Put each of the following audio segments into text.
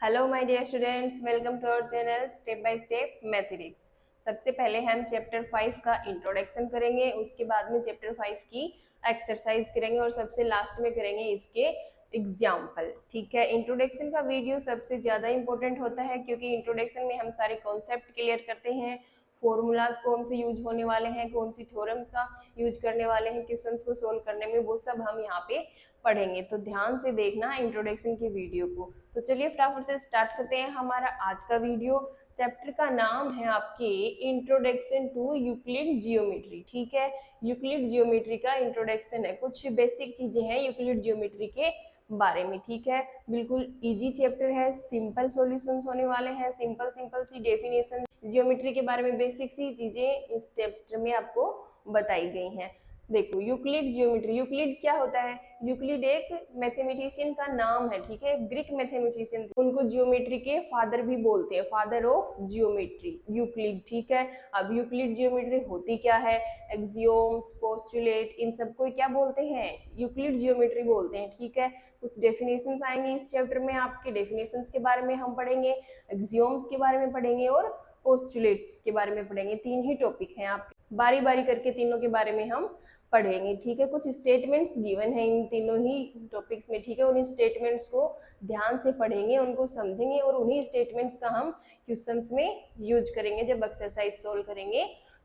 Hello my dear students, welcome to our channel step by step mathematics. सबसे पहले हम chapter 5 का introduction करेंगे, उसके बाद में चैप्टर 5 की एक्सरसाइज करेंगे और सबसे लास्ट में करेंगे इसके एग्जाम्पल। ठीक है, इंट्रोडक्शन का वीडियो सबसे ज़्यादा इंपॉर्टेंट होता है क्योंकि इंट्रोडक्शन में हम सारे कॉन्सेप्ट क्लियर करते हैं, फॉर्मूलाज कौन से यूज होने वाले हैं, कौन सी थ्योरम्स का यूज करने वाले हैं क्वेश्चंस को सोल्व करने में, वो सब हम यहाँ पे पढ़ेंगे। तो ध्यान से देखना इंट्रोडक्शन के वीडियो को। तो चलिए फटाफट से स्टार्ट करते हैं हमारा आज का वीडियो। चैप्टर का नाम है आपके इंट्रोडक्शन टू यूक्लिड जियोमेट्री। ठीक है, यूक्लिड जियोमेट्री का इंट्रोडक्शन है, कुछ बेसिक चीजें हैं यूक्लिड जियोमेट्री के बारे में। ठीक है, बिल्कुल इजी चैप्टर है, सिंपल सॉल्यूशंस होने वाले हैं, सिंपल सिंपल सी डेफिनेशन, जियोमेट्री के बारे में बेसिक सी चीजें इस चैप्टर में आपको बताई गई हैं। देखो, यूक्लिड जियोमेट्री, यूक्लिड क्या होता है? यूक्लिड एक मैथमेटिशियन का नाम है। ठीक है, ग्रीक मैथमेटिशियन, उनको जियोमेट्री के फादर भी बोलते हैं, फादर ऑफ जियोमेट्री यूक्लिड। ठीक है, अब यूक्लिड जियोमेट्री होती क्या है? एक्सियोम्स, पोस्टुलेट, इन सबको क्या बोलते हैं? यूक्लिड जियोमेट्री बोलते हैं। ठीक है, कुछ डेफिनेशंस आएंगे इस चैप्टर में, आपके डेफिनेशंस के बारे में हम पढ़ेंगे, एक्सियोम्स के बारे में पढ़ेंगे और पोस्टुलेट्स के बारे में पढ़ेंगे। तीन ही टॉपिक हैं, आप बारी बारी करके तीनों के बारे में हम पढ़ेंगे। ठीक है, कुछ स्टेटमेंट्स गिवन है इन तीनों ही टॉपिक्स में। ठीक है, उन स्टेटमेंट्स को ध्यान से पढ़ेंगे, उनको समझेंगे और उन्हीं स्टेटमेंट्स का हम क्वेश्चंस में यूज करेंगे जब एक्सरसाइज सोल्व करेंगे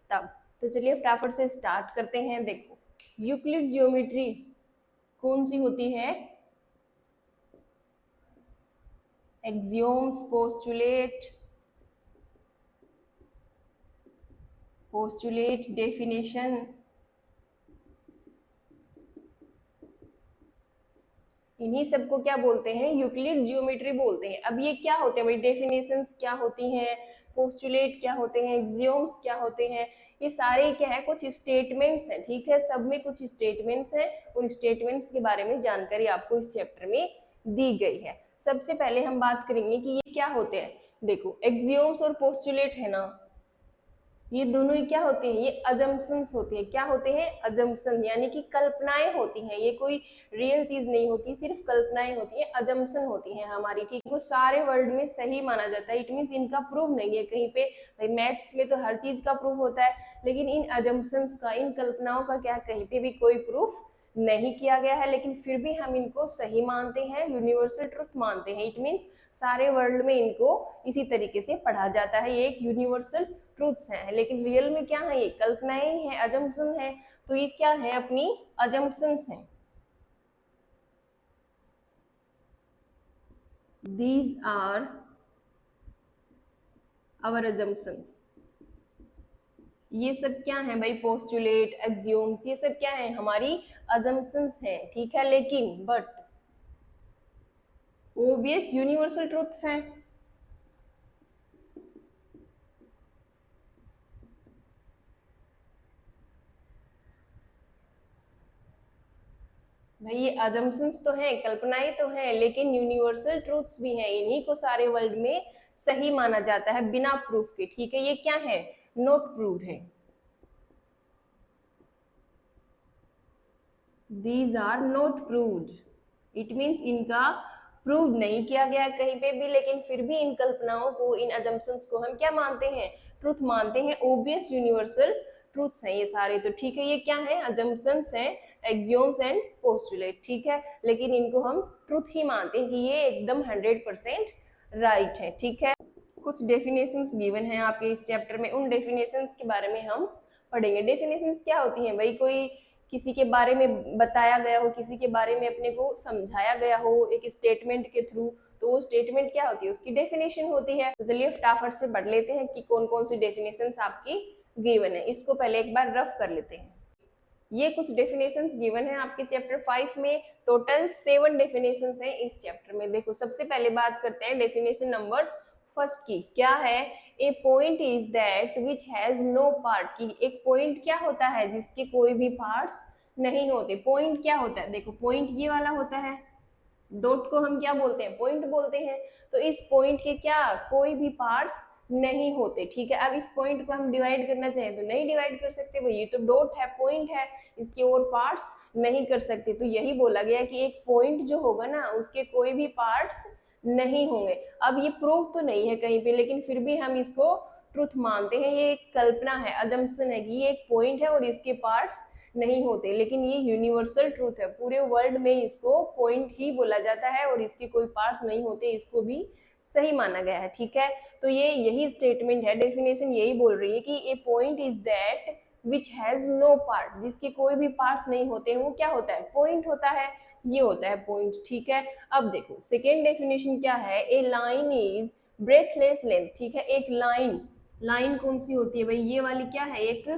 तब। तो चलिए फटाफट से स्टार्ट करते हैं। देखो, यूक्लिड जियोमेट्री कौन सी होती है? एक्सियोम्स, पोस्टुलेट, डेफिनेशन, इन्हीं सबको क्या बोलते हैं? यूक्लिड जियोमेट्री बोलते हैं। अब ये क्या होते हैं भाई? डेफिनेशंस क्या होती हैं, पोस्टुलेट क्या होते हैं, एक्सियोम्स क्या होते हैं, ये सारे क्या है? कुछ स्टेटमेंट्स हैं। ठीक है, सब में कुछ स्टेटमेंट्स हैं, उन स्टेटमेंट्स के बारे में जानकारी आपको इस चैप्टर में दी गई है। सबसे पहले हम बात करेंगे कि ये क्या होते हैं। देखो, एक्सियोम्स और पोस्टुलेट है ना, ये दोनों ही क्या होते हैं? ये अजम्पशंस होते हैं। क्या होते हैं? अजम्पशन, यानी कि कल्पनाएं होती हैं। ये कोई रियल चीज नहीं होती, सिर्फ कल्पनाएं होती हैं, अजम्पशन होती हैं हमारी। ठीक है, सारे वर्ल्ड में सही माना जाता है। इट मीन्स इनका प्रूफ नहीं है कहीं पे। भाई मैथ्स में तो हर चीज का प्रूफ होता है, लेकिन इन अजम्पशंस का, इन कल्पनाओं का क्या कहीं पे भी कोई प्रूफ नहीं किया गया है, लेकिन फिर भी हम इनको सही मानते हैं, यूनिवर्सल ट्रुथ मानते हैं। इट मीन्स सारे वर्ल्ड में इनको इसी तरीके से पढ़ा जाता है, ये एक यूनिवर्सल ट्रूथ्स हैं। लेकिन रियल में क्या है? ये कल्पनाएं हैं, अजम्पशन है। तो ये क्या है? अपनी अजम्पशंस हैं। These are our assumptions. ये सब क्या है भाई? पोस्टुलेट, एक्सियोम्स, ये सब क्या है? हमारी अजम्पशंस हैं। ठीक है, लेकिन बट ओबियस यूनिवर्सल ट्रूथ्स हैं। भाई ये अजम्पशंस तो हैं, कल्पनाएं तो हैं, लेकिन यूनिवर्सल ट्रूथ्स भी हैं। इन्हीं को सारे वर्ल्ड में सही माना जाता है बिना प्रूफ के। ठीक है, ये क्या है? नॉट प्रूव्ड है। These are not proved, it means इनका प्रूव नहीं किया गया कहीं पे भी, लेकिन फिर भी इन कल्पनाओं को, इन अजम्पशंस को हम क्या मानते हैं? ट्रूथ मानते हैं। ओबियस यूनिवर्सल ट्रूथ्स हैं ये सारे। तो ठीक है, ये क्या है? अजम्पशंस हैं, एक्सियोम्स एंड पोस्टुलेट। ठीक है, लेकिन इनको हम ट्रूथ ही मानते हैं कि ये एकदम 100% राइट है। ठीक है, कुछ डेफिनेशंस गिवन है आपके इस चैप्टर में, उन डेफिनेशंस के बारे में हम पढ़ेंगे। डेफिनेशंस क्या होती हैं भाई? कोई किसी के बारे में बताया गया हो, किसी के बारे में अपने को समझाया गया हो एक स्टेटमेंट के थ्रू, तो वो स्टेटमेंट क्या होती है? उसकी डेफिनेशन होती है। तो चलिए फटाफट से पढ़ लेते हैं कि कौन कौन सी डेफिनेशंस आपकी गिवन है। इसको पहले एक बार रफ कर लेते हैं। ये कुछ डेफिनेशंस गिवन है आपके चैप्टर 5 में। टोटल 7 डेफिनेशंस हैं इस चैप्टर में। देखो, सबसे पहले बात करते हैं डेफिनेशन नंबर फर्स्ट की। क्या है? A point is that which has no part की। एक पॉइंट क्या होता है? जिसके कोई भी पार्ट्स नहीं होते। पॉइंट क्या होता है? देखो, पॉइंट ये वाला होता है, डॉट को हम क्या बोलते हैं? पॉइंट बोलते हैं। तो इस पॉइंट के क्या कोई भी पार्ट्स नहीं होते। ठीक है, अब इस पॉइंट को हम डिवाइड करना चाहें तो नहीं डिवाइड कर सकते भाई, ये तो डॉट है, पॉइंट है, इसके और पार्ट्स नहीं कर सकते। तो यही बोला गया कि एक पॉइंट जो होगा ना, उसके कोई भी पार्ट्स नहीं होंगे। अब ये प्रूव तो नहीं है कहीं पे, लेकिन फिर भी हम इसको ट्रुथ मानते हैं। ये एक कल्पना है, अजम्पशन है कि ये एक पॉइंट है और इसके पार्ट्स नहीं होते, लेकिन ये यूनिवर्सल ट्रूथ है। पूरे वर्ल्ड में इसको पॉइंट ही बोला जाता है और इसके कोई पार्ट्स नहीं होते, इसको भी सही माना गया है। ठीक है, तो ये यही स्टेटमेंट है, डेफिनेशन यही बोल रही है कि a point is that which has no part, जिसके कोई भी पार्ट्स नहीं होते हैं वो क्या होता है, पॉइंट होता है, ये होता है पॉइंट। ठीक है, अब देखो सेकेंड डेफिनेशन क्या है, ए लाइन इज ब्रेथलेस लेंथ। ठीक है, एक लाइन, लाइन कौन सी होती है भाई, ये वाली क्या है, एक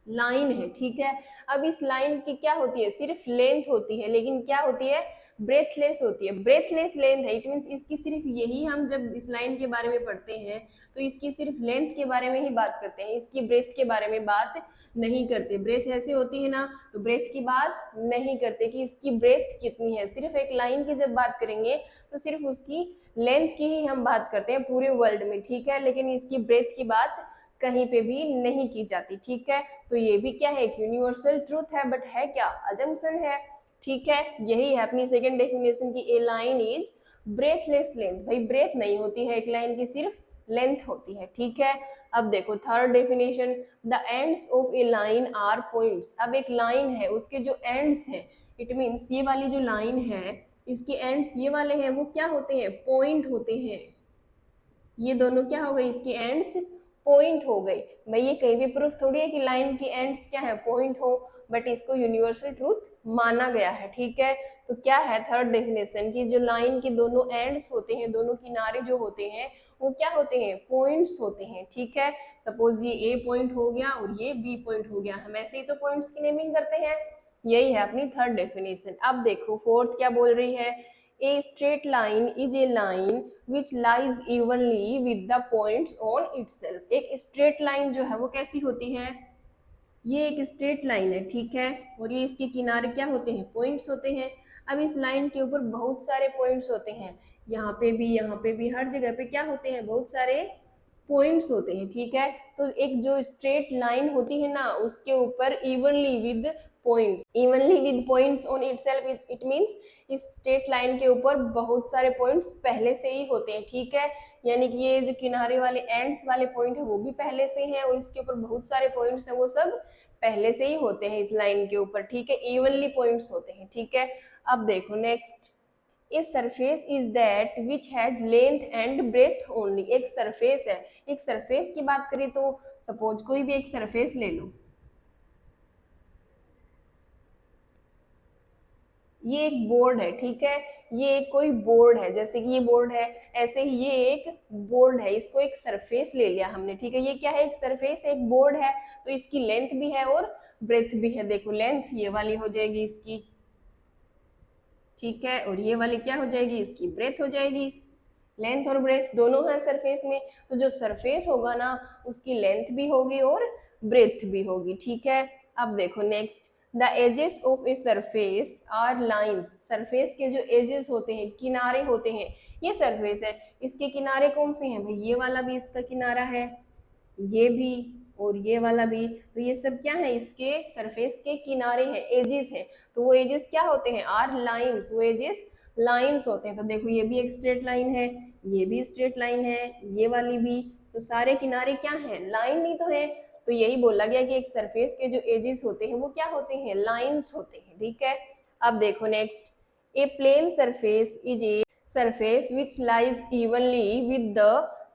लाइन है। ठीक है, अब इस लाइन की क्या होती है, सिर्फ लेंथ होती है, लेकिन क्या होती है, ब्रेथलेस होती है। ब्रेथलेस लेंथ है, इट मींस इसकी सिर्फ यही, हम जब इस लाइन के बारे में पढ़ते हैं तो इसकी सिर्फ लेंथ के बारे में ही बात करते हैं, इसकी ब्रेथ के बारे में बात नहीं करते। ब्रेथ ऐसे होती है ना, तो ब्रेथ की बात नहीं करते कि इसकी ब्रेथ कितनी है। सिर्फ एक लाइन की जब बात करेंगे तो सिर्फ उसकी लेंथ की ही हम बात करते हैं पूरे वर्ल्ड में। ठीक है, लेकिन इसकी ब्रेथ की बात कहीं पे भी नहीं की जाती। ठीक है, तो ये भी क्या है, एक यूनिवर्सल ट्रूथ है, बट है क्या, अजम्पशन है। ठीक है, यही है अपनी सेकंड डेफिनेशन की, ए लाइन इज ब्रेथलेस लेंथ। भाई ब्रेथ नहीं होती है एक लाइन की, सिर्फ लेंथ होती है। ठीक है, अब देखो third definition, the ends of a line are points. अब एक लाइन है, उसके जो एंड्स हैं, इट मीन्स ये वाली जो लाइन है इसके एंड्स ये वाले हैं, वो क्या होते हैं, पॉइंट होते हैं। ये दोनों क्या हो गई, इसकी एंड्स पॉइंट हो गई। भाई ये कहीं भी प्रूफ थोड़ी है कि लाइन की एंड्स क्या है, पॉइंट हो, बट इसको यूनिवर्सल ट्रूथ माना गया है। ठीक है, तो क्या है थर्ड डेफिनेशन की, जो लाइन के दोनों एंड्स होते हैं, दोनों किनारे जो होते हैं वो क्या होते हैं, पॉइंट्स होते हैं। ठीक है, सपोज ये ए पॉइंट हो गया और ये बी पॉइंट हो गया, हम ऐसे ही तो पॉइंट्स की नेमिंग करते हैं। यही है अपनी थर्ड डेफिनेशन। अब देखो फोर्थ क्या बोल रही है, ए straight line is a line which lies evenly with the points on itself। एक स्ट्रेट लाइन जो है वो कैसी होती है, ये एक स्ट्रेट लाइन है। ठीक है, और ये इसके किनारे क्या होते हैं, पॉइंट्स होते हैं। अब इस लाइन के ऊपर बहुत सारे पॉइंट्स होते हैं, यहाँ पे भी, यहाँ पे भी, हर जगह पे क्या होते हैं, बहुत सारे पॉइंट्स होते हैं। ठीक है, तो एक जो स्ट्रेट लाइन होती है ना उसके ऊपर evenly with points, evenly with points on itself, it means इस स्ट्रेट लाइन के ऊपर बहुत सारे पॉइंट्स पहले से ही होते हैं। ठीक है, यानी कि ये जो किनारे वाले एंड्स वाले पॉइंट है वो भी पहले से हैं और इसके ऊपर बहुत सारे पॉइंट्स हैं, वो सब पहले से ही होते हैं इस लाइन के ऊपर। ठीक है, इवनली पॉइंट्स होते हैं। ठीक है, अब देखो next, a surface is that which has length and breadth only. एक सरफेस है, एक सरफेस की बात करें तो सपोज कोई भी एक सरफेस ले लो, ये एक बोर्ड है। ठीक है, ये एक कोई बोर्ड है, जैसे कि ये बोर्ड है, ऐसे ही ये एक बोर्ड है, इसको एक सरफेस ले लिया हमने। ठीक है, ये क्या है, एक सरफेस, एक बोर्ड है, तो इसकी लेंथ भी है और ब्रेथ भी है। देखो लेंथ ये वाली हो जाएगी इसकी, ठीक है, और ये वाली क्या हो जाएगी, इसकी ब्रेथ हो जाएगी। लेंथ और ब्रेथ दोनों है सरफेस में, तो जो सरफेस होगा ना उसकी लेंथ भी होगी और ब्रेथ भी होगी। ठीक है, अब देखो next, the edges of a surface are lines. Surface के जो एजेस होते हैं, किनारे होते हैं, ये सरफेस है, इसके किनारे कौन से हैं भाई, ये वाला भी इसका किनारा है, ये भी और ये वाला भी, तो ये सब क्या है, इसके सरफेस के किनारे हैं, एजेस हैं। तो वो एजेस क्या होते हैं, आर लाइंस, वो एजेस लाइंस होते हैं। तो देखो ये भी एक स्ट्रेट लाइन है, ये भी स्ट्रेट लाइन है, ये वाली भी, तो सारे किनारे क्या है, लाइन ही तो है। तो यही बोला गया कि एक सरफेस के जो एजेस होते हैं वो क्या होते हैं, लाइंस होते हैं। ठीक है, अब देखो next, a plane surface is a surface which lies evenly with the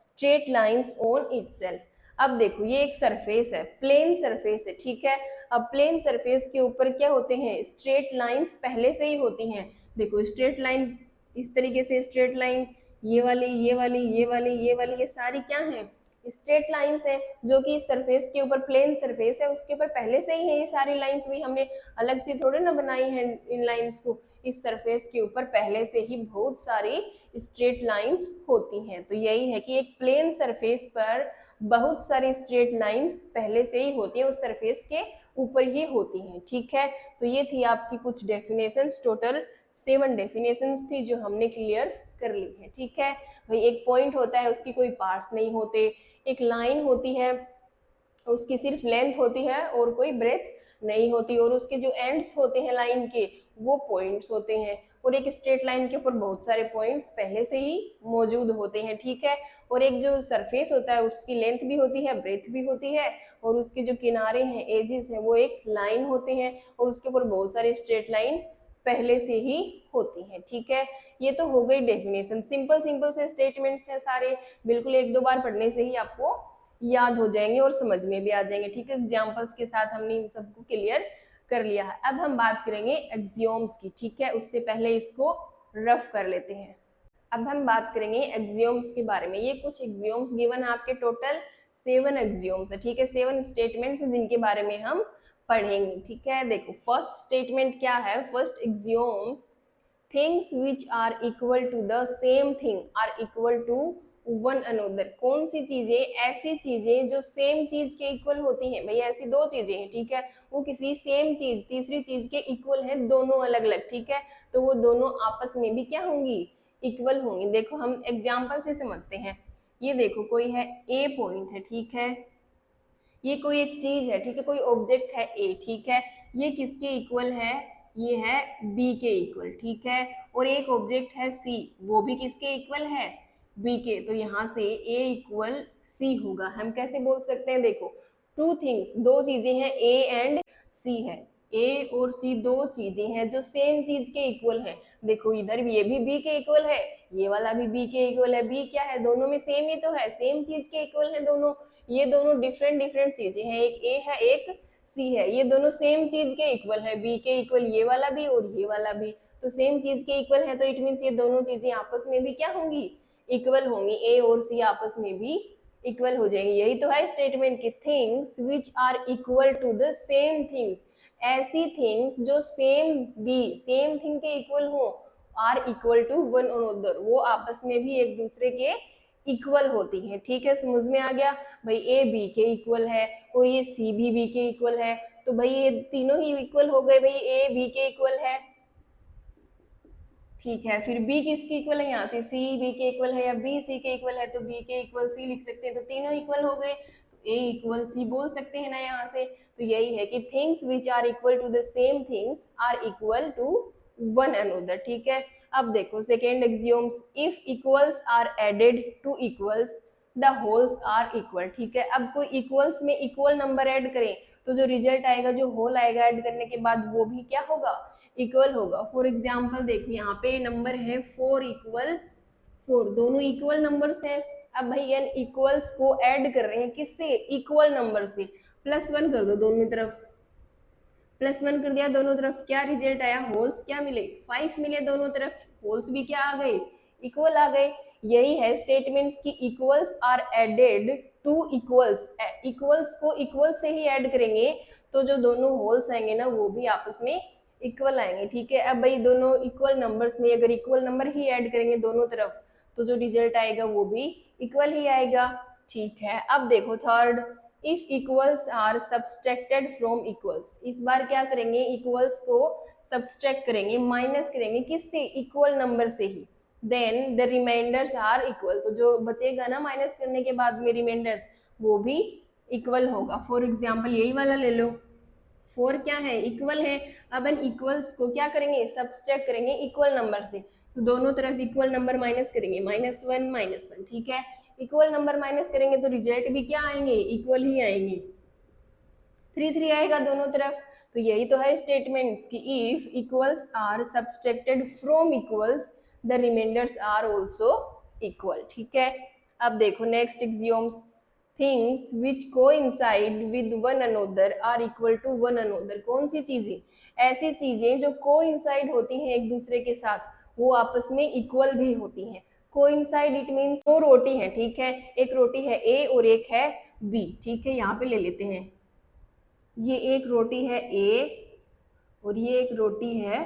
straight lines on itself. अब देखो ये एक सरफेस है, प्लेन सरफेस है। ठीक है, अब प्लेन सरफेस के ऊपर क्या होते हैं, स्ट्रेट लाइंस पहले से ही होती हैं। देखो स्ट्रेट लाइन इस तरीके से, स्ट्रेट लाइन ये वाली, ये वाली, ये वाली, ये वाली, ये सारी क्या है, स्ट्रेट लाइंस है, जो कि इस सरफेस के ऊपर, प्लेन सरफेस है उसके ऊपर पहले से ही है ये सारी लाइंस। भी हमने अलग से थोड़े ना बनाई है इन लाइंस को, इस सरफेस के ऊपर पहले से ही बहुत सारी स्ट्रेट लाइंस होती हैं। तो यही है कि एक प्लेन सरफेस पर बहुत सारी स्ट्रेट लाइंस पहले से ही होती है, उस सरफेस के ऊपर ही होती हैं। ठीक है, तो ये थी आपकी कुछ डेफिनेशंस, टोटल 7 डेफिनेशंस थी जो हमने क्लियर कर ली है। ठीक है भाई, एक पॉइंट होता है उसकी कोई पार्ट्स नहीं होते, एक लाइन होती है उसकी सिर्फ लेंथ होती है और कोई ब्रेथ नहीं होती, और उसके जो एंड्स होते हैं लाइन के वो पॉइंट्स होते हैं, और एक स्ट्रेट लाइन के ऊपर बहुत सारे पॉइंट्स पहले से ही मौजूद होते हैं, ठीक है। और एक जो सरफेस होता है उसकी लेंथ भी होती है, ब्रेथ भी होती है, और उसके जो किनारे हैं, एजेस हैं, वो एक लाइन होते हैं, और उसके ऊपर बहुत सारे स्ट्रेट लाइन पहले से ही होती हैं, ठीक है। ये तो हो गई डेफिनेशन, सिंपल सिंपल से स्टेटमेंट्स हैं सारे, बिल्कुल एक दो बार पढ़ने से ही आपको याद हो जाएंगे और समझ में भी आ जाएंगे, ठीक है। एग्जाम्पल्स के साथ हमने इन सबको क्लियर कर लिया है। अब हम बात करेंगे एक्सियोम्स की, ठीक है। उससे पहले इसको रफ कर लेते हैं। अब हम बात करेंगे एक्सियोम्स के बारे में। ये कुछ एक्सियोम्स गिवन है आपके, टोटल 7 एक्सियोम्स है, ठीक है। 7 स्टेटमेंट्स हैं जिनके बारे में हम पढ़ेंगे, ठीक है। देखो फर्स्ट स्टेटमेंट क्या है, first axioms, things which are equal to the same thing are equal to one another. कौन सी चीजें, ऐसी चीजें जो सेम चीज के इक्वल होती हैं, भाई ऐसी दो चीजें हैं, ठीक है, वो किसी सेम चीज, तीसरी चीज के इक्वल है, दोनों अलग अलग, ठीक है, तो वो दोनों आपस में भी क्या होंगी, इक्वल होंगी। देखो हम एग्जाम्पल से समझते हैं। ये देखो कोई है ए पॉइंट है, ठीक है, ये कोई एक चीज है, ठीक है, कोई ऑब्जेक्ट है ए, ठीक है, ये किसके इक्वल है, ये है बी के इक्वल, ठीक है। और एक ऑब्जेक्ट है सी, वो भी किसके इक्वल है, बी के। तो यहाँ से ए इक्वल सी होगा। हम कैसे बोल सकते हैं, देखो टू थिंग्स, दो चीजें हैं, ए एंड सी है, ए और सी दो चीजें हैं जो सेम चीज के इक्वल है। देखो इधर ये भी बी के इक्वल है, ये वाला भी बी के इक्वल है। बी क्या है, दोनों में सेम ही तो है, सेम चीज के इक्वल है दोनों। ये दोनों डिफरेंट डिफरेंट चीजें हैं, एक ए है एक सी है, ये दोनों सेम चीज के इक्वल है, बी के इक्वल ये वाला भी और ये वाला भी, तो सेम चीज के इक्वल है, तो इट मीन्स ये दोनों चीजें आपस में भी क्या होंगी, इक्वल होंगी, ए और सी आपस में भी इक्वल हो जाएंगे। यही तो है स्टेटमेंट की, things which are equal to the same things, ऐसी थिंग्स जो सेम बी, सेम थिंग के इक्वल हो, are equal to one another, वो आपस में भी एक दूसरे के इक्वल होती हैं, ठीक है। समझ में आ गया, भाई ए बी के इक्वल है और ये सी भी बी के इक्वल है, तो भाई ये तीनों ही इक्वल हो गए, भाई ए बी के इक्वल है, ठीक है। फिर बी किसके इक्वल है, यहाँ से सी बी के इक्वल है, या बी सी के इक्वल है तो बी के इक्वल सी लिख सकते हैं, तो तीनों इक्वल हो गए, तो ए इक्वल सी बोल सकते हैं ना यहाँ से। तो यही है कि things which are equal to the same things are equal to one another, ठीक है। अब देखो second axioms, if equals are added to equals the wholes are equal, ठीक है। अब कोई इक्वल्स में इक्वल नंबर ऐड करें तो जो रिजल्ट आएगा, जो होल आएगा ऐड करने के बाद, वो भी क्या होगा, इक्वल होगा। फॉर एग्जाम्पल देखो यहाँ पे नंबर है 4 इक्वल 4, दोनों इक्वल नंबर्स हैं। अब भाई एन इक्वल्स को ऐड कर रहे हैं किससे, इक्वल नंबर से, +1 कर दो दोनों तरफ, +1 कर दिया दोनों तरफ, क्या रिजल्ट आया, होल्स क्या मिले, 5 मिले दोनों तरफ, होल्स भी क्या आ गए, इक्वल आ गए। यही है स्टेटमेंट्स की, equals are added to equals, equals को इक्वल से ही ऐड करेंगे तो जो दोनों होल्स आएंगे ना वो भी आपस में इक्वल आएंगे, ठीक है। अब भाई दोनों इक्वल नंबर्स में अगर इक्वल नंबर ही ऐड करेंगे दोनों तरफ तो जो रिजल्ट आएगा वो भी इक्वल ही आएगा, ठीक है। अब देखो third, if equals are subtracted from equals, इस बार क्या करेंगे, इक्वल्स को सब्सट्रैक्ट करेंगे, माइनस करेंगे किससे, इक्वल नंबर से ही, then the remainders are equal, तो जो बचेगा ना माइनस करने के बाद में रिमाइंडर्स, वो भी इक्वल होगा। फॉर एग्जाम्पल यही वाला ले लो, 4 क्या है, इक्वल है। अब इन इक्वल्स को क्या करेंगे, सब्सट्रैक्ट करेंगे इक्वल नंबर से, तो दोनों तरफ इक्वल नंबर माइनस करेंगे, -1 ठीक है। इक्वल नंबर माइनस करेंगे तो रिजल्ट भी क्या आएंगे, इक्वल ही आएंगे, 3 आएगा दोनों तरफ। तो यही तो है स्टेटमेंट्स की, if equals are subtracted from equals the remainders are also equal, ठीक है। अब देखो next axioms, things which coincide with one another are equal to one another, कौन सी चीजें, ऐसी चीजें जो कोइंसाइड होती हैं एक दूसरे के साथ, वो आपस में इक्वल भी होती हैं। कोइंसाइड इट मीन्स दो रोटी है, ठीक है, एक रोटी है ए और एक है बी, ठीक है। यहाँ पे ले लेते हैं, ये एक रोटी है ए और ये एक रोटी है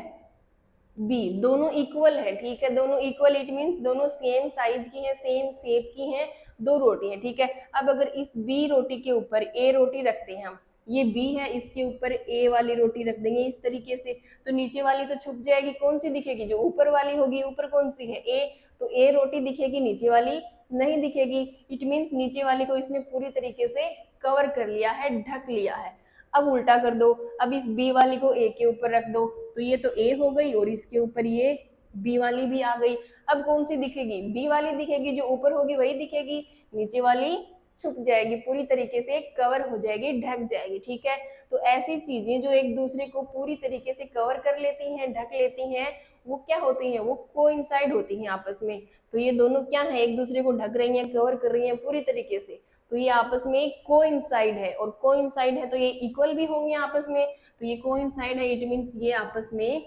बी, दोनों इक्वल है, ठीक है, दोनों इक्वल इट मीन्स दोनों सेम साइज की हैं, सेम शेप की हैं, दो रोटी है, ठीक है। अब अगर इस बी रोटी के ऊपर ए रोटी रखते हैं हम, ये बी है, इसके ऊपर ए वाली रोटी रख देंगे इस तरीके से, तो नीचे वाली तो छुप जाएगी, कौन सी दिखेगी, जो ऊपर वाली होगी, ऊपर कौन सी है, ए, तो ए रोटी दिखेगी, नीचे वाली नहीं दिखेगी, इट मीन्स नीचे वाली को इसने पूरी तरीके से कवर कर लिया है, ढक लिया है। अब उल्टा कर दो, अब इस बी वाली को ए के ऊपर रख दो, तो ये तो ए हो गई और इसके ऊपर ये बी वाली भी आ गई। अब कौन सी दिखेगी? बी वाली दिखेगी, जो ऊपर होगी वही दिखेगी, नीचे वाली छुप जाएगी, पूरी तरीके से कवर हो जाएगी, ढक जाएगी। ठीक है, तो ऐसी चीजें जो एक दूसरे को पूरी तरीके से कवर कर लेती हैं, ढक लेती हैं, वो क्या होती हैं? वो कोइंसाइड होती हैं आपस में। तो ये दोनों क्या है? एक दूसरे को ढक रही हैं, कवर कर रही हैं पूरी तरीके से, तो ये आपस में कोइंसाइड है, और कोइंसाइड है तो ये इक्वल भी होंगे आपस में, तो ये कोइंसाइड है, इट मींस ये आपस में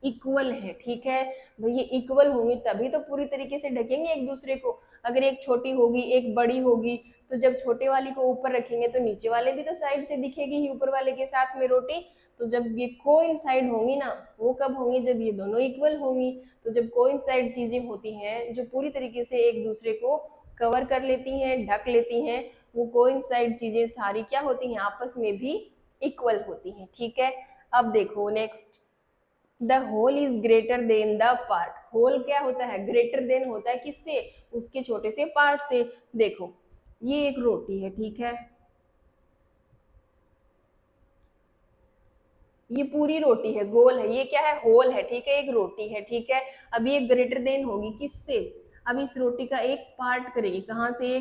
इक्वल है। ठीक है भाई, ये इक्वल होंगे तभी तो पूरी तरीके से ढकेंगे एक दूसरे को। अगर एक छोटी होगी एक बड़ी होगी, तो जब छोटे वाली को ऊपर रखेंगे तो नीचे वाले भी तो साइड से दिखेगी ही ऊपर वाले के साथ में रोटी। तो जब ये कोइंसाइड होंगी ना, वो कब होंगी? जब ये दोनों इक्वल होंगी। तो जब कोइंसाइड चीजें होती हैं जो पूरी तरीके से एक दूसरे को कवर कर लेती हैं, ढक लेती हैं, वो कोइंसाइड चीजें सारी क्या होती हैं? आपस में भी इक्वल होती हैं। ठीक है, अब देखो next, the whole is greater than the part. Whole क्या होता है? ग्रेटर देन होता है किससे? उसके छोटे से पार्ट से। देखो ये एक रोटी है, ठीक है, ये पूरी रोटी है, गोल है, ये क्या है? होल है, ठीक है, एक रोटी है, ठीक है। अब ये ग्रेटर देन होगी किससे? अब इस रोटी का एक पार्ट करेंगे, कहां से?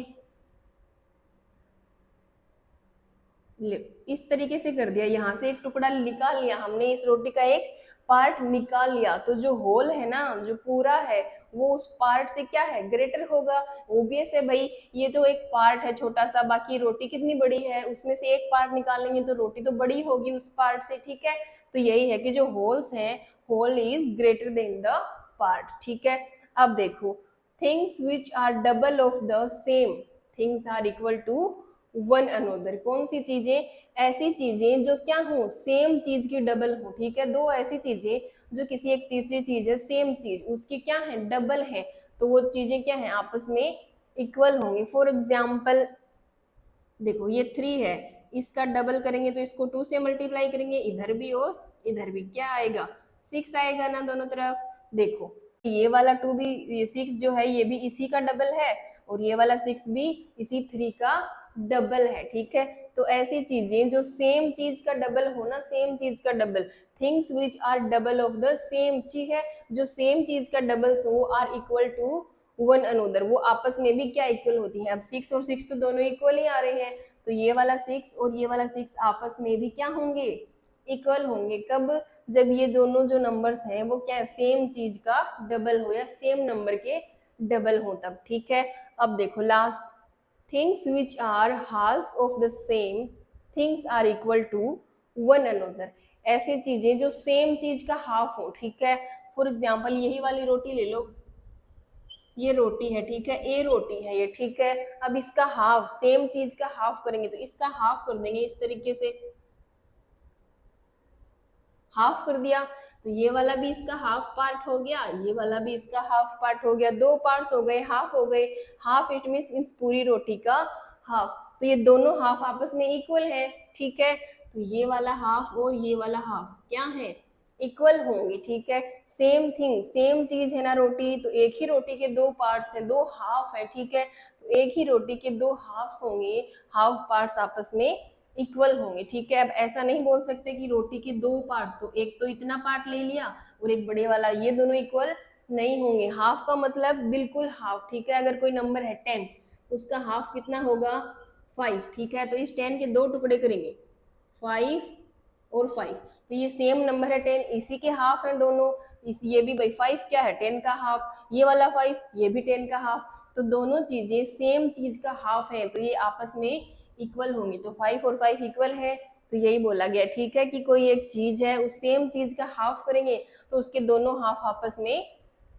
इस तरीके से कर दिया, यहाँ से एक टुकड़ा निकाल लिया हमने, इस रोटी का एक पार्ट निकाल लिया, तो जो होल है ना, जो पूरा है, वो उस पार्ट से क्या है? ग्रेटर होगा। ओबियस है भाई, ये तो एक पार्ट है छोटा सा, बाकी रोटी कितनी बड़ी है, उसमें से एक पार्ट निकालेंगे तो रोटी तो बड़ी होगी उस पार्ट से। ठीक है, तो यही है कि जो होल्स हैं, whole is greater than the part. ठीक है, अब देखो, things which are double of the same things are equal to one another. कौन सी चीजें? ऐसी चीजें जो क्या हो? सेम चीज की डबल हो। ठीक है, दो ऐसी चीजें जो किसी एक तीसरी चीज है, सेम चीज, उसकी क्या है? डबल है, तो वो चीजें क्या है? आपस में इक्वल होंगी। फॉर एग्जाम्पल देखो, ये 3 है, इसका डबल करेंगे तो इसको 2 से मल्टीप्लाई करेंगे, इधर भी और इधर भी, क्या आएगा? 6 आएगा ना दोनों तरफ। देखो ये वाला 2 भी, ये 6 जो है ये भी इसी का डबल है, और ये वाला 6 भी इसी 3 का डबल है। ठीक है, तो ऐसी चीजें जो सेम चीज का डबल हो ना, सेम चीज का double, things which are double of the same, ठीक है, जो सेम चीज का डबल हो, are equal to one another, वो आपस में भी क्या? इक्वल होती है। अब 6 और 6 तो दोनों इक्वल ही आ रहे हैं, तो ये वाला 6 और ये वाला 6 आपस में भी क्या होंगे? इक्वल होंगे। कब? जब ये दोनों जो नंबर्स हैं वो क्या है? सेम चीज का डबल हो, या सेम नंबर के डबल हो तब। ठीक है, अब देखो last, things which are halves of the same things are equal to one another. ऐसी चीजें जो सेम चीज का हाफ हो। ठीक है, फॉर एग्जाम्पल यही वाली रोटी ले लो, ये रोटी है, ठीक है, ए रोटी है ये, ठीक है। अब इसका हाफ, सेम चीज का हाफ करेंगे तो इसका हाफ कर देंगे इस तरीके से, हाफ कर दिया, तो ये वाला भी इसका हाफ पार्ट हो गया, ये वाला भी इसका हाफ पार्ट हो गया, दो पार्ट्स हो गए, हाफ हो गए। हाफ इट मीन्स इस पूरी रोटी का हाफ, तो ये दोनों हाफ आपस में इक्वल है। ठीक है, तो ये वाला हाफ और ये वाला हाफ क्या है? इक्वल होंगे। ठीक है, सेम थिंग, सेम चीज है ना रोटी, तो एक ही रोटी के दो पार्ट्स है, दो हाफ है। ठीक है, तो एक ही रोटी के दो हाफ होंगे, हाफ पार्ट्स आपस में इक्वल होंगे। ठीक है, अब ऐसा नहीं बोल सकते कि रोटी के दो पार्ट, तो एक तो इतना पार्ट ले लिया और एक बड़े वाला, ये दोनों इक्वल नहीं होंगे। हाफ का मतलब बिल्कुल हाफ। ठीक है, अगर कोई नंबर है 10, उसका हाफ कितना होगा? 5। ठीक है, तो इस 10 के दो टुकड़े करेंगे, 5 और 5, तो ये सेम नंबर है 10, इसी के हाफ है दोनों। इस ये भी भाई 5 क्या है? 10 का हाफ, ये वाला 5 ये भी 10 का हाफ, तो दोनों चीजें सेम चीज का हाफ है, तो ये आपस में इक्वल होंगी। तो 5 और 5 इक्वल है, तो यही बोला गया। ठीक है, कि कोई एक चीज है, उस सेम चीज का हाफ करेंगे तो उसके दोनों हाफ आपस में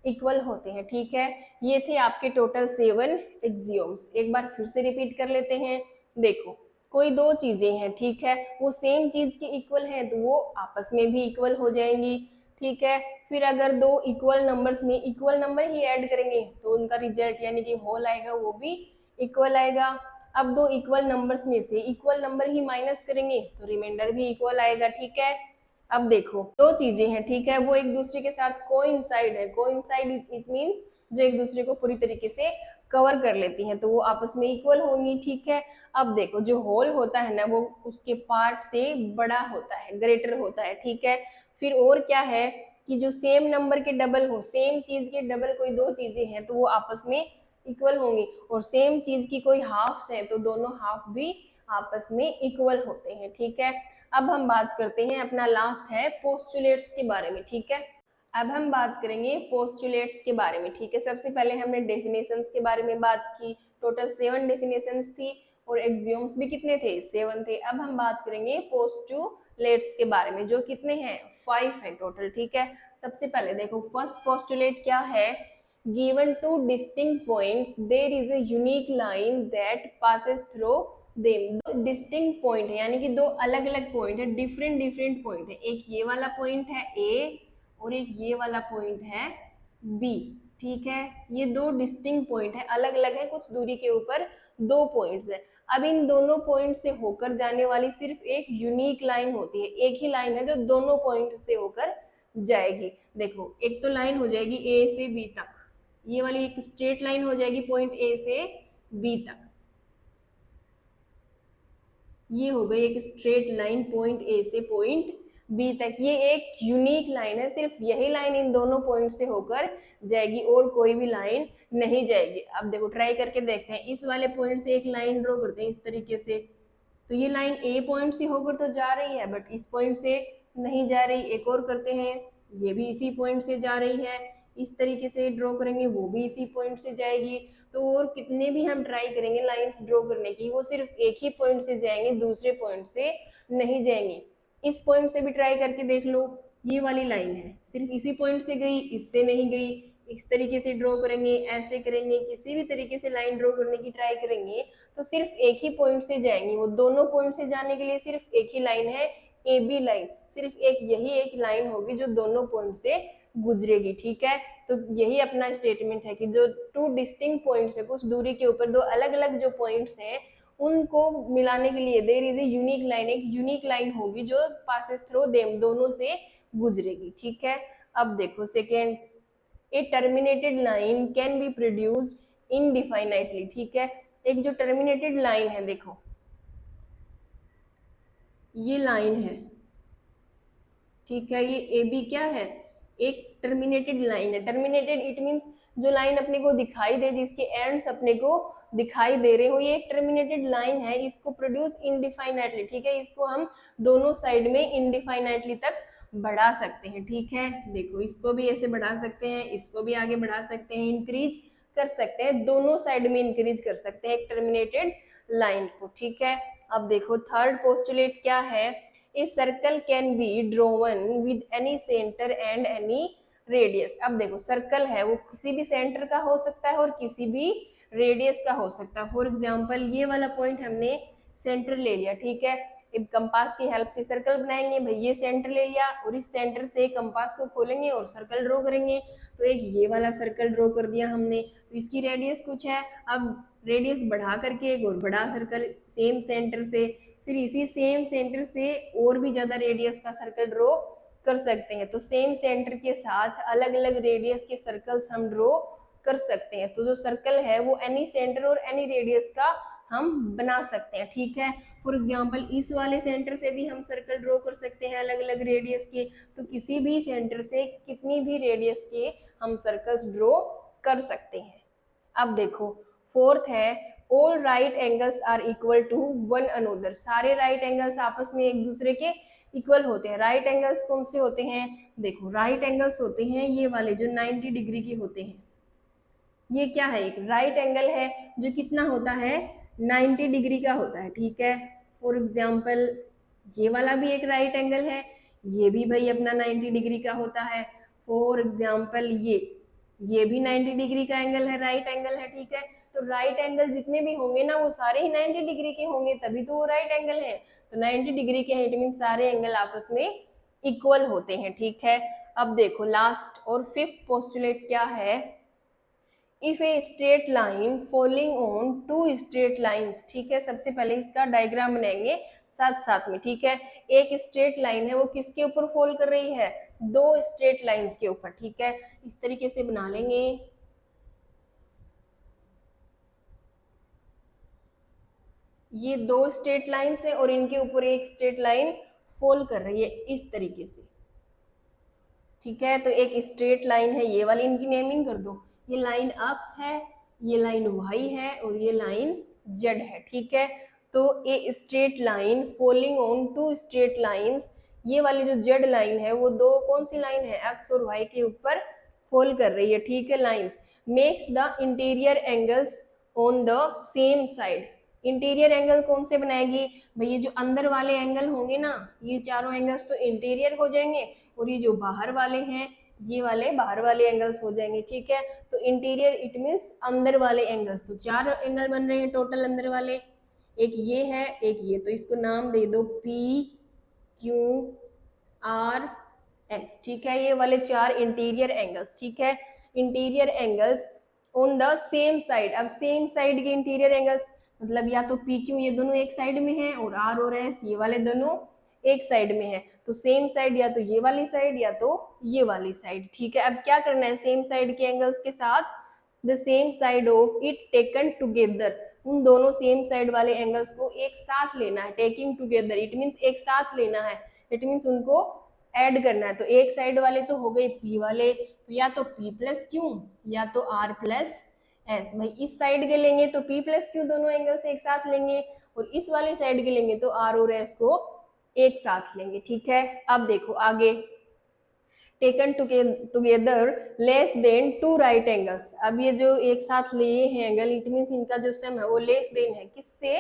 इक्वल होते हैं। ठीक है, ये थे आपके टोटल 7 एक्सियोम्स। एक बार फिर से रिपीट कर लेते हैं। देखो, कोई दो चीजें हैं, ठीक है, वो सेम चीज के इक्वल हैं, तो वो आपस में भी इक्वल हो जाएंगी। ठीक है, फिर अगर दो इक्वल नंबर्स में इक्वल नंबर ही ऐड करेंगे तो उनका रिजल्ट यानी कि होल आएगा, वो भी इक्वल आएगा। अब दो इक्वल नंबर्स में से इक्वल नंबर ही माइनस करेंगे तो रिमाइंडर भी इक्वल आएगा। ठीक है, अब देखो दो चीजें हैं, ठीक है, वो एक दूसरे के साथ कोइंसाइड है। कोइंसाइड इट मींस जो एक दूसरे को पूरी तरीके से कवर कर लेती हैं तो वो आपस में इक्वल होंगी, ठीक है। अब देखो जो होल होता है ना वो उसके पार्ट से बड़ा होता है, ग्रेटर होता है, ठीक है। फिर और क्या है कि जो सेम नंबर के डबल हो, सेम चीज के डबल कोई दो चीजें हैं तो वो आपस में इक्वल होंगी, और सेम चीज की कोई हाफ है तो दोनों हाफ भी आपस में इक्वल होते हैं, ठीक है। अब हम बात करते हैं, अपना लास्ट है पोस्टुलेट्स के बारे में, ठीक है। अब हम बात करेंगे पोस्टुलेट्स के बारे में, ठीक है। सबसे पहले हमने डेफिनेशंस के बारे में बात की, टोटल 7 डेफिनेशंस थी और एक्सियोम्स भी कितने थे, 7 थे। अब हम बात करेंगे पोस्टुलेट्स के बारे में, जो कितने हैं, 5 है टोटल, ठीक है। सबसे पहले देखो फर्स्ट पोस्टुलेट क्या है, given two distinct points there is a unique line that passes through them. दो डिस्टिंक्ट पॉइंट है, यानी कि दो अलग अलग पॉइंट है, डिफरेंट पॉइंट है। एक ये वाला पॉइंट है ए और एक ये वाला पॉइंट है बी, ठीक है। ये दो डिस्टिंक्ट पॉइंट है, अलग अलग है, कुछ दूरी के ऊपर दो पॉइंट्स है। अब इन दोनों पॉइंट से होकर जाने वाली सिर्फ एक यूनिक लाइन होती है, एक ही लाइन है जो दोनों पॉइंट से होकर जाएगी। देखो एक तो लाइन हो जाएगी ए से बी तक, ये वाली एक स्ट्रेट लाइन हो जाएगी पॉइंट ए से बी तक, ये हो गई एक स्ट्रेट लाइन पॉइंट ए से पॉइंट बी तक। ये एक यूनिक लाइन है, सिर्फ यही लाइन इन दोनों पॉइंट से होकर जाएगी और कोई भी लाइन नहीं जाएगी। अब देखो ट्राई करके देखते हैं, इस वाले पॉइंट से एक लाइन ड्रॉ करते हैं इस तरीके से, तो ये लाइन ए पॉइंट से होकर तो जा रही है बट इस पॉइंट से नहीं जा रही। एक और करते हैं, ये भी इसी पॉइंट से जा रही है, इस तरीके से ड्रॉ करेंगे वो भी इसी पॉइंट से जाएगी। तो और कितने भी हम ट्राई करेंगे लाइंस ड्रॉ करने की, वो सिर्फ एक ही पॉइंट से जाएंगे, दूसरे पॉइंट से नहीं जाएंगे। इस पॉइंट से भी ट्राई करके देख लो, ये वाली लाइन है सिर्फ इसी पॉइंट से गई, इससे नहीं गई। इस तरीके से ड्रॉ करेंगे, ऐसे करेंगे, किसी भी तरीके से लाइन ड्रॉ करने की ट्राई करेंगे तो सिर्फ एक ही पॉइंट से जाएंगे। वो दोनों पॉइंट से जाने के लिए सिर्फ एक ही लाइन है, ए बी लाइन, सिर्फ एक यही एक लाइन होगी जो दोनों पॉइंट से गुजरेगी, ठीक है। तो यही अपना स्टेटमेंट है कि जो टू डिस्टिंक्ट पॉइंट्स है, कुछ दूरी के ऊपर दो अलग अलग जो पॉइंट्स हैं उनको मिलाने के लिए there is a unique line, एक यूनिक लाइन होगी जो पासेस थ्रू देम, दोनों से गुजरेगी, ठीक है। अब देखो second, a terminated line can be produced indefinitely, ठीक है। एक जो टर्मिनेटेड लाइन है, देखो ये लाइन है, ठीक है, ये ए बी क्या है, एक टर्मिनेटेड लाइन है। टर्मिनेटेड इट मींस जो लाइन अपने को दिखाई दे, जिसके एंड्स अपने को दिखाई दे रहे हो, ये एक टर्मिनेटेड लाइन है। इसको प्रोड्यूस इनडिफाइनाइटली, ठीक है, इसको हम दोनों साइड में इनडिफाइनाइटली तक बढ़ा सकते हैं, ठीक है। देखो इसको भी ऐसे बढ़ा सकते हैं, इसको भी आगे बढ़ा सकते हैं, इंक्रीज कर सकते हैं, दोनों साइड में इंक्रीज कर सकते हैं एक टर्मिनेटेड लाइन को, ठीक है। अब देखो थर्ड पोस्टुलेट क्या है, a circle can be drawn with any centre and any radius. अब देखो सर्कल है वो किसी भी सेंटर का हो सकता है और किसी भी रेडियस का हो सकता है। फॉर एग्जांपल ये वाला पॉइंट हमने सेंटर ले लिया, ठीक है, अब कंपास की हेल्प से सर्कल बनाएंगे, भाई ये सेंटर ले लिया और इस सेंटर से कंपास को खोलेंगे और सर्कल ड्रॉ करेंगे। तो एक ये वाला सर्कल ड्रॉ कर दिया हमने, तो इसकी रेडियस कुछ है, अब रेडियस बढ़ा करके एक और बड़ा सर्कल सेम सेंटर से, फिर इसी सेम सेंटर से और भी ज्यादा रेडियस का सर्कल ड्रॉ कर सकते हैं। तो सेम सेंटर के साथ अलग अलग रेडियस के सर्कल्स हम ड्रॉ कर सकते हैं। तो जो सर्कल है वो एनी सेंटर और एनी रेडियस का हम बना सकते हैं, ठीक है। फॉर एग्जांपल इस वाले सेंटर से भी हम सर्कल ड्रॉ कर सकते हैं अलग अलग रेडियस के, तो किसी भी सेंटर से कितनी भी रेडियस के हम सर्कल्स ड्रॉ कर सकते हैं। अब देखो फोर्थ है, all right angles are equal to one another. सारे राइट एंगल्स आपस में एक दूसरे के इक्वल होते हैं। राइट एंगल्स कौन से होते हैं, देखो राइट एंगल्स होते हैं ये वाले जो 90 डिग्री के होते हैं। ये क्या है, एक राइट एंगल है जो कितना होता है, 90 डिग्री का होता है, ठीक है। फॉर एग्जाम्पल ये वाला भी एक राइट एंगल है, ये भी भाई अपना 90 डिग्री का होता है। फॉर एग्जाम्पल ये भी 90 डिग्री का एंगल है, राइट एंगल है, ठीक है। तो राइट एंगल जितने भी होंगे ना वो सारे ही 90 डिग्री के होंगे, तभी तो वो राइट एंगल है। तो 90 डिग्री के इट मीन सारे एंगल आपस में इक्वल होते हैं, ठीक है। अब देखो लास्ट और फिफ्थ पोस्टुलेट क्या है, if a straight line following on two straight lines, ठीक है। सबसे पहले इसका डायग्राम बनाएंगे साथ साथ में, ठीक है। एक स्ट्रेट लाइन है वो किसके ऊपर फॉल कर रही है, दो स्ट्रेट लाइंस के ऊपर, ठीक है। इस तरीके से बना लेंगे, ये दो स्ट्रेट लाइंस है और इनके ऊपर एक स्ट्रेट लाइन फॉल कर रही है इस तरीके से, ठीक है। तो एक स्ट्रेट लाइन है ये वाली, इनकी नेमिंग कर दो, ये लाइन अक्स है, ये लाइन वाई है और ये लाइन जेड है, ठीक है। तो a straight line falling on two straight lines, ये वाली जो जेड लाइन है वो दो कौन सी लाइन है, एक्स और वाई के ऊपर फॉल कर रही है, ठीक है। Lines makes the interior angles on the same side, interior angle कौन से बनाएगी भाई, ये जो अंदर वाले एंगल होंगे ना, ये चारों एंगल्स तो इंटीरियर हो जाएंगे और ये जो बाहर वाले हैं ये वाले बाहर वाले एंगल्स हो जाएंगे, ठीक है। तो इंटीरियर इट मींस अंदर वाले एंगल्स, तो चार एंगल बन रहे हैं टोटल अंदर वाले, एक ये है एक ये, तो इसको नाम दे दो पी क्यू आर एस, ठीक है। ये वाले चार इंटीरियर एंगल्स, ठीक है। Interior angles on the same side, अब सेम साइड के इंटीरियर एंगल्स मतलब या तो पी क्यू ये दोनों एक साइड में है और आर और एस ये वाले दोनों एक साइड में है, तो सेम साइड या तो ये वाली साइड या तो ये वाली साइड, ठीक है। अब क्या करना है, सेम साइड के एंगल्स के साथ the same side of it taken together, उन दोनों सेम साइड वाले एंगल्स को एक साथ लेना है, टेकिंग टुगेदर इट मींस एक साथ लेना है, इट मींस उनको ऐड करना है। तो एक साइड वाले तो हो गए पी वाले, तो या तो पी प्लस क्यू या तो आर प्लस एस, भाई इस साइड के लेंगे तो पी प्लस क्यू दोनों एंगल से एक साथ लेंगे और इस वाले साइड के लेंगे तो आर और एस को एक साथ लेंगे, ठीक है। अब देखो आगे, taken together less than two right angles, अब ये जो एक साथ लिए हैं एंगल इट मींस इनका जो सम है वो लेस देन है किससे,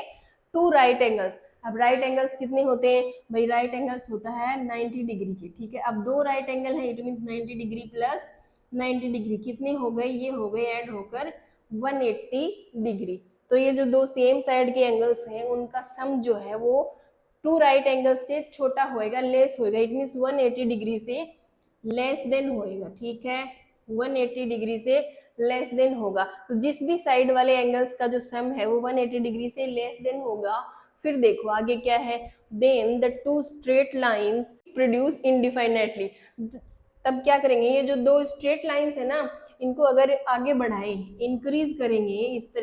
टू राइट एंगल्स। अब राइट एंगल्स कितने होते हैं भाई, राइट एंगल्स होता है 90 डिग्री के, ठीक है। अब दो राइट एंगल है it means 90 degree plus 90 degree कितने हो गए, ये हो गए ऐड होकर 180 डिग्री। तो ये जो दो सेम साइड के एंगल्स हैं उनका सम जो है वो टू राइट एंगल से छोटा होएगा, लेस होएगा, इट मींस 180 डिग्री से लेस देन होएगा, ठीक है। 180 डिग्री से लेस देन होगा, तो जिस भी साइड वाले एंगल्स का जो सम है वो 180 डिग्री से लेस देन होगा। फिर देखो आगे क्या है, then the two straight lines produce indefinitely, तब क्या करेंगे, ये जो दो स्ट्रेट लाइंस है ना इनको अगर आगे बढ़ाएं, इंक्रीज करेंगे इस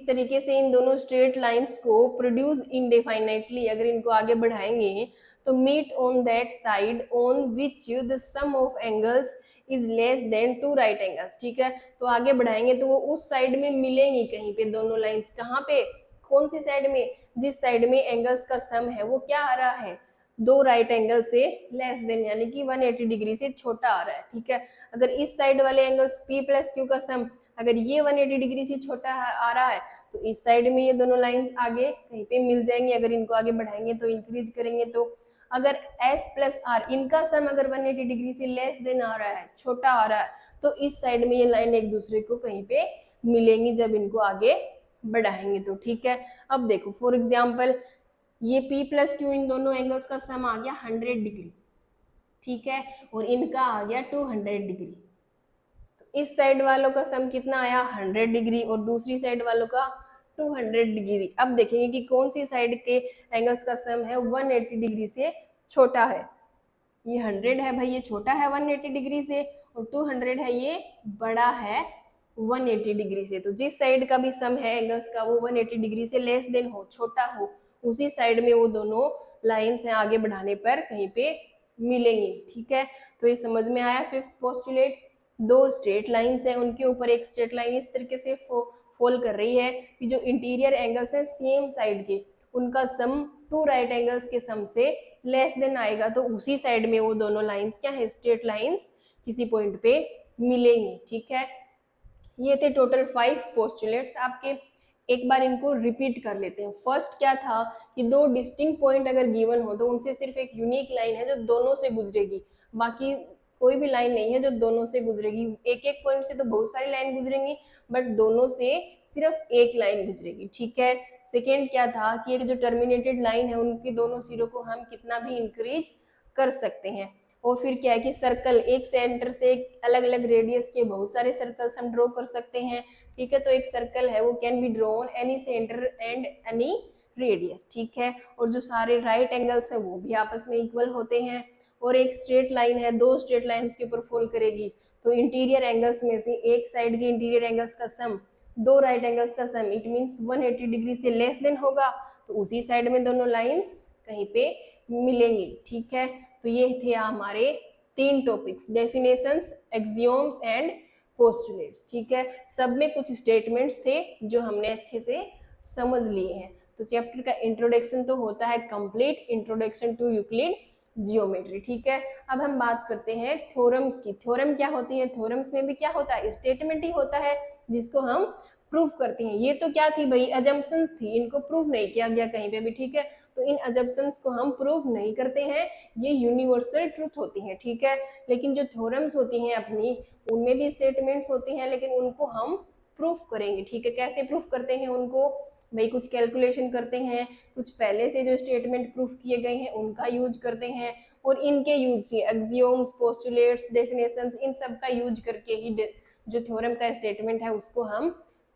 तरीके से इन दोनों स्ट्रेट लाइंस को प्रोड्यूस इंडेफिनेटली, अगर इनको आगे बढ़ाएंगे तो meet on that side on which the sum of angles is less than two right angles, ठीक है। तो आगे बढ़ाएंगे तो वो उस साइड में मिलेंगी कहीं पे दोनों लाइंस, कहाँ पे, कौन सी साइड में, जिस साइड में एंगल्स का सम है वो क्या आ रहा है, दो राइट एंगल से लेस देन यानी कि 180 डिग्री से छोटा आ रहा है, ठीक है। अगर इस साइड वाले एंगल्स P प्लस क्यू का सम अगर ये 180 डिग्री से छोटा आ रहा है तो इस साइड में ये दोनों लाइंस आगे कहीं पे मिल जाएंगी, अगर इनको आगे बढ़ाएंगे तो इंक्रीज करेंगे तो अगर S प्लस आर इनका सम अगर 180 डिग्री से लेस देन आ रहा है, छोटा आ रहा है, तो इस साइड में ये लाइन एक दूसरे को कहीं पे मिलेंगी जब इनको आगे बढ़ाएंगे तो, ठीक है। अब देखो फॉर एग्जाम्पल ये P प्लस क्यू इन दोनों एंगल्स का सम आ गया 100 डिग्री, ठीक है, और इनका आ गया 200 डिग्री। इस साइड वालों का सम कितना आया 100 डिग्री और दूसरी साइड वालों का 200 डिग्री। अब देखेंगे कि कौन सी साइड के एंगल्स का सम है 180 डिग्री से छोटा है, ये 100 है भाई, ये छोटा है 180 डिग्री से, और 200 है ये बड़ा है 180 डिग्री से। तो जिस साइड का भी सम है एंगल्स का वो 180 डिग्री से लेस देन हो, छोटा हो, उसी साइड में वो दोनों लाइंस हैं आगे बढ़ाने पर कहीं पे मिलेंगी, ठीक है। तो ये समझ में आया फिफ्थ पोस्टुलेट, दो स्ट्रेट लाइंस हैं उनके ऊपर एक स्ट्रेट लाइन इस तरीके से फॉल कर रही है कि जो इंटीरियर एंगल्स हैं सेम साइड के उनका सम टू राइट एंगल्स के सम से लेस देन आएगा, तो उसी साइड में वो दोनों लाइंस क्या है, स्ट्रेट लाइंस किसी पॉइंट पे मिलेंगी, ठीक है। ये थे टोटल 5 पोस्टुलेट्स आपके, एक बार इनको रिपीट कर लेते हैं। फर्स्ट क्या था कि दो डिस्टिंक्ट पॉइंट अगर गिवन हो तो उनसे सिर्फ एक यूनिक लाइन है जो दोनों से गुजरेगी, बाकी कोई भी लाइन नहीं है जो दोनों से गुजरेगी। एक एक पॉइंट से तो बहुत सारी लाइन गुजरेंगी बट दोनों से सिर्फ एक लाइन गुजरेगी, ठीक है। सेकेंड क्या था कि एक जो टर्मिनेटेड लाइन है उनके दोनों सिरों को हम कितना भी इंक्रीज कर सकते हैं। और फिर क्या है कि सर्कल, एक सेंटर से अलग अलग रेडियस के बहुत सारे सर्कल्स हम ड्रॉ कर सकते हैं, ठीक है। तो एक सर्कल है वो can be drawn any centre and any radius, ठीक है। और जो सारे राइट एंगल्स है वो भी आपस में इक्वल होते हैं। और एक स्ट्रेट लाइन है, दो स्ट्रेट लाइंस के ऊपर फॉल करेगी, तो इंटीरियर एंगल्स में से एक साइड के इंटीरियर एंगल्स का सम दो राइट एंगल्स का सम इट मीन्स 180 डिग्री से लेस देन होगा, तो उसी साइड में दोनों लाइंस कहीं पे मिलेंगी। ठीक है, तो ये थे हमारे 3 टॉपिक्स, डेफिनेशंस, एक्सियोम्स एंड पोस्टुलेट्स। ठीक है, सब में कुछ स्टेटमेंट्स थे जो हमने अच्छे से समझ लिए हैं। तो चैप्टर का इंट्रोडक्शन तो होता है complete, introduction to Euclid geometry. ठीक है, अब हम बात करते हैं थ्योरम्स की। थ्योरम क्या होती है? थ्योरम्स में भी क्या होता है? स्टेटमेंट ही होता है जिसको हम प्रूव करते हैं। ये तो क्या थी भाई? अजम्पशंस थी, इनको प्रूव नहीं किया गया कहीं पे भी। ठीक है, तो इन अजम्पशंस को हम प्रूव नहीं करते हैं, ये यूनिवर्सल ट्रूथ होती है। ठीक है, लेकिन जो थ्योरम्स होती हैं अपनी, उनमें भी स्टेटमेंट्स होती हैं, लेकिन उनको हम प्रूफ करेंगे। ठीक है, कैसे प्रूफ करते हैं उनको? भाई कुछ कैलकुलेशन करते हैं, कुछ पहले से जो स्टेटमेंट प्रूफ किए गए हैं उनका यूज करते हैं, और इनके यूज से एक्सियोम्स, पोस्टुलेट्स, डेफिनेशंस, इन सब का यूज करके ही जो थ्योरम का स्टेटमेंट है उसको हम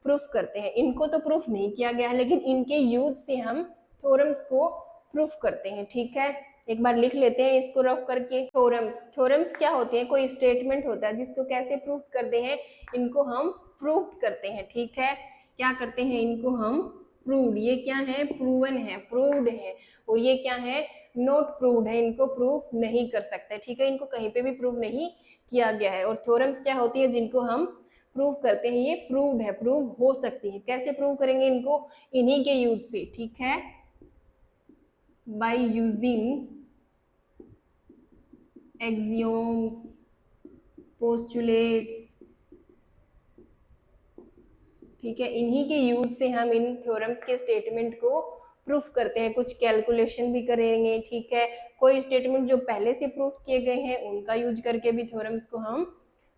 प्रूफ करते हैं। इनको तो प्रूफ नहीं किया गया है, लेकिन इनके यूज से हम थ्योरम्स को प्रूफ करते हैं। ठीक है, एक बार लिख लेते हैं इसको रफ करके। थ्योरम्स, थ्योरम्स क्या होते हैं? कोई स्टेटमेंट होता है जिसको कैसे प्रूफ करते हैं, इनको हम प्रूव करते हैं। ठीक है, क्या करते हैं? इनको हम प्रूव्ड, ये क्या है? प्रूवन है, प्रूव्ड है। और ये क्या है? नॉट प्रूव्ड है, इनको प्रूफ नहीं कर सकते। ठीक है, इनको कहीं पे भी प्रूव नहीं किया गया है। और थ्योरम्स क्या होती है? जिनको हम प्रूव करते हैं, ये प्रूव्ड है, प्रूव हो सकती है। कैसे प्रूव करेंगे इनको? इन्हीं के यूज से। ठीक है, बाय यूजिंग एक्सियोम्स, पोस्टुलेट्स। ठीक है, इन्हीं के यूज से हम इन थ्योरम्स के स्टेटमेंट को प्रूफ करते हैं। कुछ कैलकुलेशन भी करेंगे। ठीक है, कोई स्टेटमेंट जो पहले से प्रूफ किए गए हैं उनका यूज करके भी थ्योरम्स को हम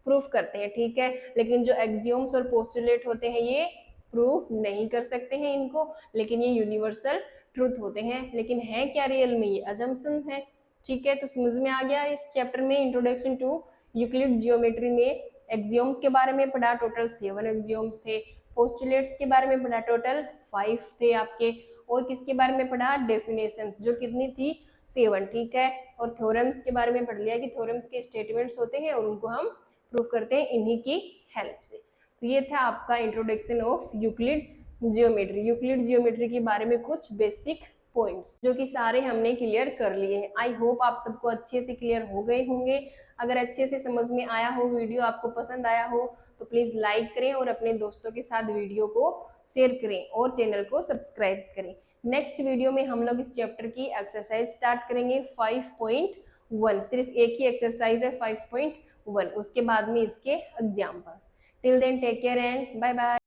प्रूफ करते हैं। ठीक है, लेकिन जो एक्सियोम्स और पोस्टुलेट होते हैं ये प्रूफ नहीं कर सकते हैं इनको, लेकिन ये यूनिवर्सल ट्रूथ होते हैं। लेकिन है क्या रियल में? ये अजम्पशंस हैं। ठीक है, तो समझ में आ गया इस चैप्टर में इंट्रोडक्शन टू यूक्लिड जियोमेट्री में एक्सियोम्स के बारे में पढ़ा, टोटल 7 एक्सियोम्स थे। पोस्टुलेट्स के बारे में पढ़ा, टोटल 5 थे आपके। और किसके बारे में पढ़ा? डेफिनेशंस, जो कितनी थी? 7। ठीक है, और थ्योरम्स के बारे में पढ़ लिया कि थ्योरम्स के स्टेटमेंट्स होते हैं और उनको हम प्रूव करते हैं इन्हीं की हेल्प से। तो ये था आपका introduction of Euclid geometry. Euclid geometry के बारे में कुछ बेसिक पॉइंट्स जो कि सारे हमने क्लियर कर लिए हैं। आई होप आप सबको अच्छे से क्लियर हो गए होंगे। अगर अच्छे से समझ में आया हो, वीडियो आपको पसंद आया हो, तो प्लीज लाइक करें और अपने दोस्तों के साथ वीडियो को शेयर करें और चैनल को सब्सक्राइब करें। नेक्स्ट वीडियो में हम लोग इस चैप्टर की एक्सरसाइज स्टार्ट करेंगे 5.1। सिर्फ एक ही एक्सरसाइज है 5.1, उसके बाद में इसके examples. Till then take care and bye bye.